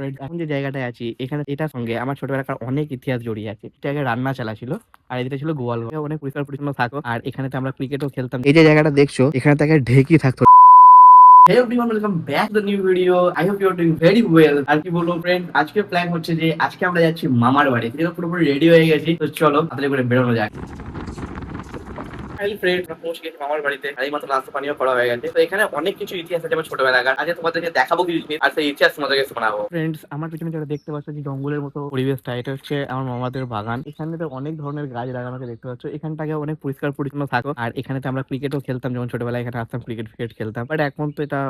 Friend, এখন যে জায়গাটায় আছি এখানে এটার সঙ্গে আমার ছোটবেলাকার অনেক ইতিহাস জড়িয়ে আছে। এটা আগে রান্না চালা ছিল আর এদিকে ছিল গোয়ালঘর। অনেক পরিষ্কার পরিচ্ছন্ন থাকো আর এখানেতে আমরা ক্রিকেটও খেলতাম। এই যে জায়গাটা দেখছো এখানে থেকে ঢেকি থাকতো। Hey everyone, welcome back to the new video. I hope you are doing very well. আর কি বলবো ফ্রেন্ড, আজকে প্ল্যান হচ্ছে যে আজকে আমরা যাচ্ছি মামার বাড়ি। যেটা পুরোপুরি রেডি হয়ে গেছি, তো চলো তাড়াতাড়ি করে বেরোনো যাক। ফ্রেন্ড, আমরা পৌঁছে গেছি মামার বাড়িতে। আর এই মাত্র নাস্তা পানিও করা হয়ে গেছে। তো এখানে অনেক কিছু ইতিহাস আছে আমার ছোটবেলাকার। আজকে তোমাদেরকে দেখাবো কিছু জিনিস আর সেই ইতিহাস তোমাদেরকে শোনাবো। ফ্রেন্ডস, আমার পিছনে যেটা দেখতে পাচ্ছ যে জঙ্গলের মতো পরিবেশটা, এটা হচ্ছে আমার মামাদের বাগান। এখানে তো অনেক ধরনের গাছ লাগানোকে দেখতে পাচ্ছ। এখানটাকে অনেক পরিষ্কার পরিচ্ছন্ন থাকো আর এখানেতে আমরা ক্রিকেটও খেলতাম। যেমন ছোটবেলায় এখানে আসতাম, ক্রিকেট খেলতাম। বাট এখন তো এটা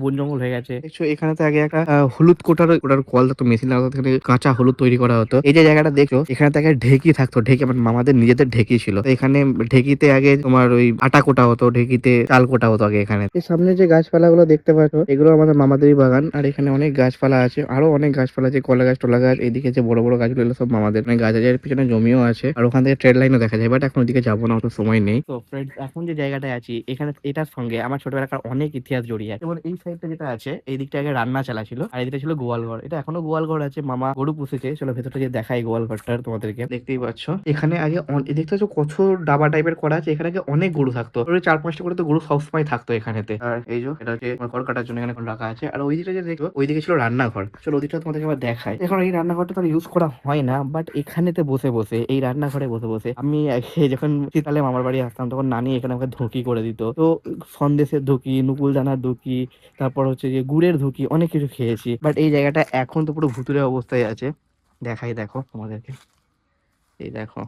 বন জঙ্গল হয়ে গেছে। দেখছো এখানে তো আগে একটা হলুদ ওটার কল থাকতো, মেশিন লাগাতো, এখানে কাঁচা হলুদ তৈরি করা হতো। এই যে জায়গাটা দেখছো এখানে তো আগে ঢেকি থাকতো। ঢেকি আমার মামাদের নিজেদের ঢেকি ছিল। তো এখানে ঢেকিতে আগে তোমার ওই আটা কোটা হতো, ঢেকিতে চাল কোটা হতো আগে। এখানে এই সামনে যে গাছপালা গুলো দেখতে পাচ্ছ এগুলো আমাদের মামাদেরই বাগান। আর এখানে অনেক গাছপালা আছে, আরো অনেক গাছপালা আছে, কলা গাছ টোলা গাছ। এদিকে যে বড় বড় গাছগুলো সব মামাদের গাছ আছে। এর পিছনে জমিও আছে আর ওখান থেকে ট্রেড লাইনও দেখা যায়। বাট এখন ওদিকে যাবো না, অত সময় নেই। তো ফ্রেন্ডস, এখন যে জায়গাটায় আছি এখানে এটার সঙ্গে আমার ছোটবেলাকার অনেক ইতিহাস জড়িয়ে আছে। যেমন এই সাইডটা যেটা আছে এই দিকটা আগে রান্না চালা ছিল আর এদিকে ছিল গোয়ালঘর। এটা এখনো গোয়ালঘর আছে, মামা গরু পুষেছে। চলো ভেতরটা যে দেখাই গোয়ালঘরটা তোমাদেরকে। দেখতেই পাচ্ছ এখানে আগে দেখতে পাচ্ছ কত ডাবা টাইপের করা আছে। এখানে আগে অনেক গরু থাকতো, 4-5টা করে তো গরু সবসময় থাকতো এখানেতে। আর এই যে এটা হচ্ছে খড় কাটার জন্য এখানে রাখা আছে। আর ওই দিকটা যে দেখো ওইদিকে ছিল রান্নাঘর। চলো ওইদিকটা তোমাদেরকে আবার দেখাই। এখন এই রান্নাঘরটা তো ইউজ করা হয় না, বাট এখানেতে বসে বসে এই রান্নাঘরে বসে বসে আমি যখন শীতকালে মামার বাড়ি আসতাম তখন নানি এখানে আমাকে ধুঁকি করে দিত। তো সন্দেশের ধুঁকি, নুকুল দানার ধুঁকি, তারপর হচ্ছে যে গুড়ের ধুঁকি, অনেক কিছু খেয়েছি। বাট এই জায়গাটা এখন তো পুরো ভুতুরে অবস্থায় আছে। দেখাই দেখো তোমাদেরকে, এই দেখো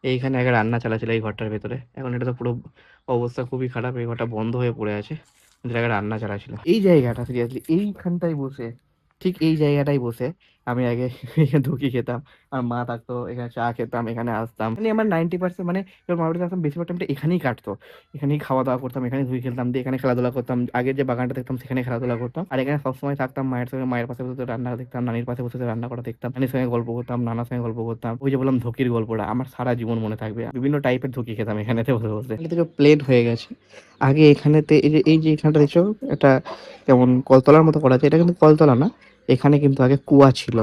এইখানে আগে রান্না চালাছিল এই ঘরটার ভেতরে। এখন এটা তো পুরো অবস্থা খুবই খারাপ, এই ঘরটা বন্ধ হয়ে পড়ে আছে। আগে রান্না চালাছিল এই জায়গাটা। সিরিয়াসলি এইখানটাই বসে, ঠিক এই জায়গাটাই বসে আমি আগে ঢুকি খেতাম। আর মা থাকতো, এখানে চা খেতাম, এখানে আসতাম। মানে আমার 90% মানে যখন মামার বাড়িতে আসতাম বেশিরভাগ টাইমটা এখানেই কাটতো। এখানেই খাওয়া দাওয়া করতাম, এখানে ধুই খেলতাম, দিয়ে এখানে খেলাধুলা করতাম। আগের যে বাগানটা দেখতাম সেখানে খেলাধুলা করতাম। আর এখানে সবসময় থাকতাম মায়ের সঙ্গে, মায়ের পাশে বসে রান্না দেখতাম, নানির পাশে বসে রান্না করা দেখতাম, নানির সঙ্গে গল্প করতাম, নানার সঙ্গে গল্প করতাম। ওই যে বললাম ধুকির গল্পটা আমার সারা জীবন মনে থাকবে। বিভিন্ন টাইপের ধুকি খেতাম এখানেতে বসে বসে। এটা প্লেন হয়ে গেছে। আগে এখানেতে এই যে এখানটা দেখছো এটা কেমন কলতলার মতো করা আছে। এটা কিন্তু কলতলা না, এখানে কিন্তু আগে কুয়া ছিল।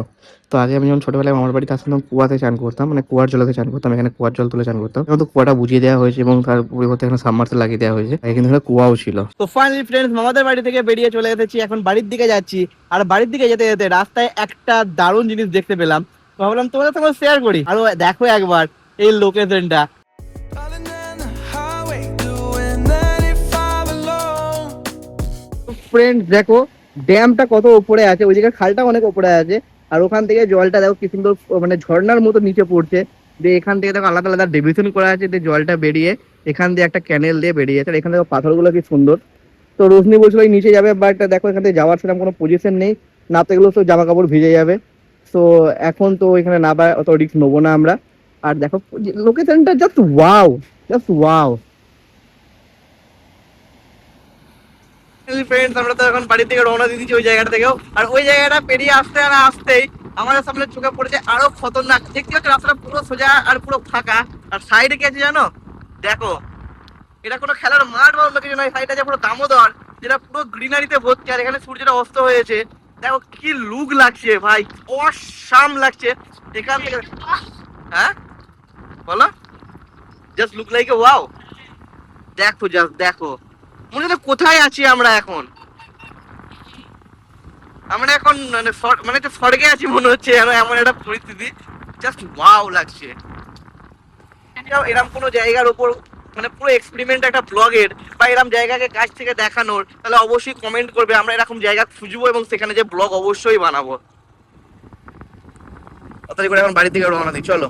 তো আগে আমি যখন ছোটবেলায় মামার বাড়িতে আসতাম কুয়াতে চান করতাম, মানে কুয়ার জলেতে চান করতাম। এখানে কুয়ার জল তুলে চান করতাম। এখন তো কুয়াটা বুঝিয়ে দেওয়া হয়েছে এবং তার পরিবর্তে এখানে সাবমার্সিবল লাগিয়ে দেওয়া হয়েছে। আগে কিন্তু এখানে কুয়াও ছিল। তো ফাইনালি ফ্রেন্ডস, মামাদের বাড়ি থেকে বেরিয়ে চলে এসেছি, এখন বাড়ির দিকে যাচ্ছি। আর বাড়ির দিকে যেতে যেতে রাস্তায় একটা দারুণ জিনিস দেখতে পেলাম। ভাবলাম তোমাদের সঙ্গে শেয়ার করি। আর দেখো একবার এই লোকেশনটা। ফ্রেন্ডস দেখো ড্যামটা কত উপরে আছে, ওইদিকে খালটা অনেক উপরে আছে। আর ওখান থেকে জলটা দেখো কি সুন্দর, মানে ঝর্ণার মতো নিচে পড়ছে। দিয়ে এখান থেকে দেখো আলাদা আলাদা ডিভিশন করা আছে, দিয়ে জলটা বেরিয়ে এখান দিয়ে একটা ক্যানেল দিয়ে বেরিয়ে যাচ্ছে। আর এখানে দেখো পাথরগুলো কি সুন্দর। তো রোশনি বলছিল ওই নিচে যাবে, বাট দেখো এখান থেকে যাওয়ার সেরকম কোনো পজিশন নেই, না তো এগুলো সব জামা কাপড় ভিজে যাবে। তো এখন তো এখানে না বা অত রিস্ক নেবো না আমরা। আর দেখো লোকেশনটা just wow, just wow. Friends, আমরা তো এখন বাড়ি থেকে রওনা দিয়ে দিচ্ছি ওই জায়গাটা থেকেও। আর ওই জায়গাটা পেরিয়ে আসতে না আসতেই আমাদের সামনে চোখে পড়েছে আরো খতরনাক। দেখতে পাচ্ছ রাস্তাটা পুরো সোজা আর পুরো ফাঁকা। আর সাইডে কি আছে জানো? দেখো এটা কোনো খেলার মাঠ বা অন্য কিছু নয়। সাইডে আছে পুরো দামোদর, যেটা পুরো গ্রিনারিতে ভর্তি। আর এখানে সূর্যটা অস্ত হয়েছে। দেখো কি লুক লাগছে ভাই, অসাম লাগছে এখান থেকে। হ্যাঁ বলো, just look like a wow. দেখো জাস্ট দেখো, মনে হচ্ছে কোথায় আছি আমরা এখন। আমরা এখন মানে একটা স্বর্গে আছি মনে হচ্ছে, এমন একটা পরিস্থিতি। জাস্ট ওয়াও লাগছে। এরকম কোনো জায়গার উপর মানে পুরো এক্সপেরিমেন্ট একটা ব্লগের বা এরকম জায়গাকে কাছ থেকে দেখানোর, তাহলে অবশ্যই কমেন্ট করবে। আমরা এরকম জায়গা খুঁজবো এবং সেখানে যে ব্লগ অবশ্যই বানাবো। তাড়াতাড়ি করে এখন বাড়ি থেকে রওনা দিই, চলো।